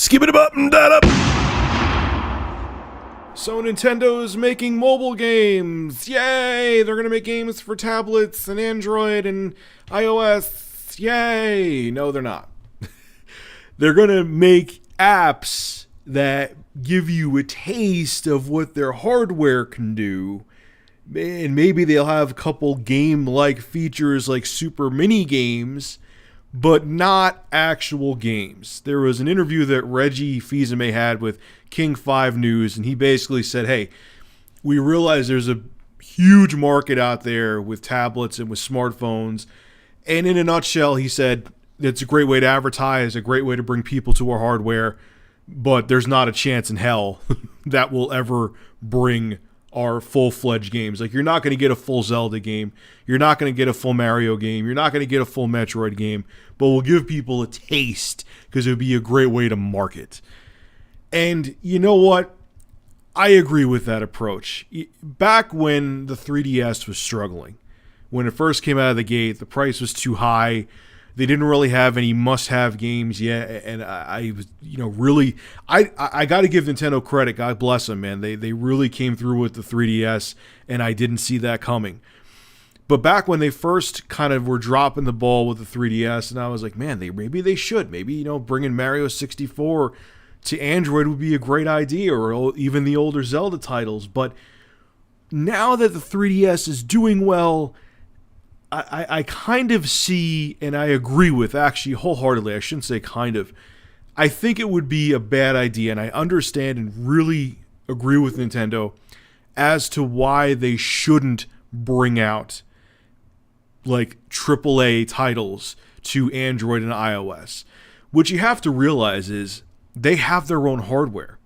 Skip it up and that up. So Nintendo's making mobile games. Yay! They're gonna make games for tablets and Android and iOS. Yay! No, they're not. They're gonna make apps that give you a taste of what their hardware can do. And maybe they'll have a couple game-like features like super mini games, but not actual games. There was an interview that Reggie Fils-Aimé had with King 5 News, and he basically said, hey, we realize there's a huge market out there with tablets and with smartphones. And in a nutshell, he said, it's a great way to advertise, a great way to bring people to our hardware, but there's not a chance in hell that will ever bring our full-fledged games. Like, you're not going to get a full Zelda game. You're not going to get a full Mario game. You're not going to get a full Metroid game. But we'll give people a taste because it would be a great way to market. And you know what? I agree with that approach. Back when the 3DS was struggling, when it first came out of the gate, the price was too high. They didn't really have any must-have games yet, and I was, really, I got to give Nintendo credit. God bless them, man. They really came through with the 3DS, and I didn't see that coming. But back when they first kind of were dropping the ball with the 3DS, and I was like, man, maybe they should. Maybe, bringing Mario 64 to Android would be a great idea, or even the older Zelda titles. But now that the 3DS is doing well, I kind of see, and I agree with, actually wholeheartedly, I shouldn't say kind of, I think it would be a bad idea, and I understand and really agree with Nintendo as to why they shouldn't bring out like AAA titles to Android and iOS. What you have to realize is they have their own hardware.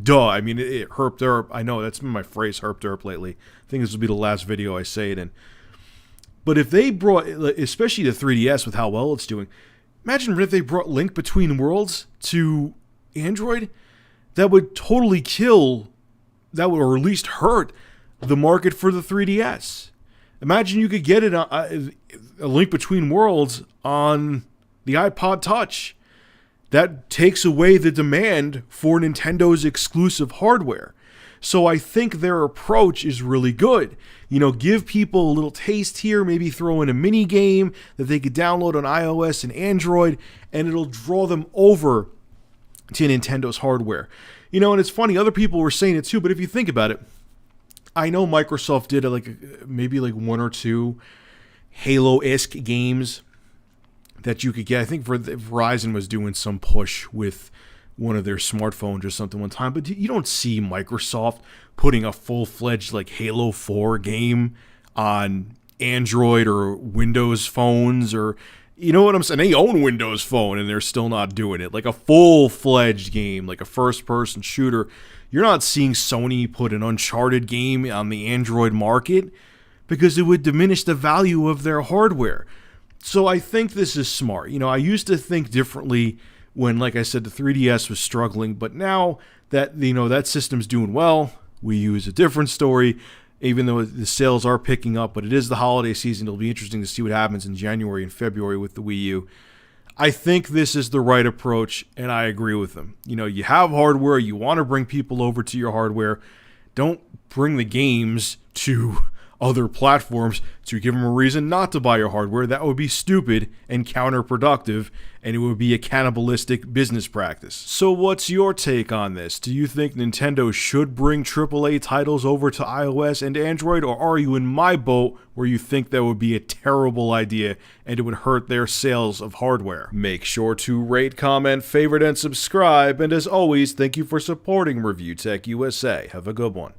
Duh, I mean, it herp derp. I know, that's been my phrase, herp derp, lately. I think this will be the last video I say it in. But if they brought, especially the 3DS with how well it's doing, imagine if they brought Link Between Worlds to Android. That would totally kill, that would, or at least hurt, the market for the 3DS. Imagine you could get it, a Link Between Worlds on the iPod Touch. That takes away the demand for Nintendo's exclusive hardware. So I think their approach is really good. Give people a little taste here, maybe throw in a mini game that they could download on iOS and Android, and it'll draw them over to Nintendo's hardware. And it's funny, other people were saying it too, but if you think about it, I know Microsoft did maybe one or two Halo-esque games that you could get. I think Verizon was doing some push with one of their smartphones or something one time, but you don't see Microsoft putting a full-fledged Halo 4 game on Android or Windows phones, or you know what I'm saying? They own Windows Phone and they're still not doing it. Like a full-fledged game, like a first-person shooter. You're not seeing Sony put an Uncharted game on the Android market because it would diminish the value of their hardware. So I think this is smart. I used to think differently when, like I said, the 3DS was struggling, but now that that system's doing well, Wii U is a different story, even though the sales are picking up, but it is the holiday season. It'll be interesting to see what happens in January and February with the Wii U. I think this is the right approach, and I agree with them. You have hardware, you want to bring people over to your hardware. Don't bring the games to other platforms to give them a reason not to buy your hardware. That would be stupid and counterproductive, and it would be a cannibalistic business practice. So what's your take on this? Do you think Nintendo should bring AAA titles over to iOS and Android, or are you in my boat where you think that would be a terrible idea and it would hurt their sales of hardware? Make sure to rate, comment, favorite, and subscribe, and as always, thank you for supporting Review Tech USA. Have a good one.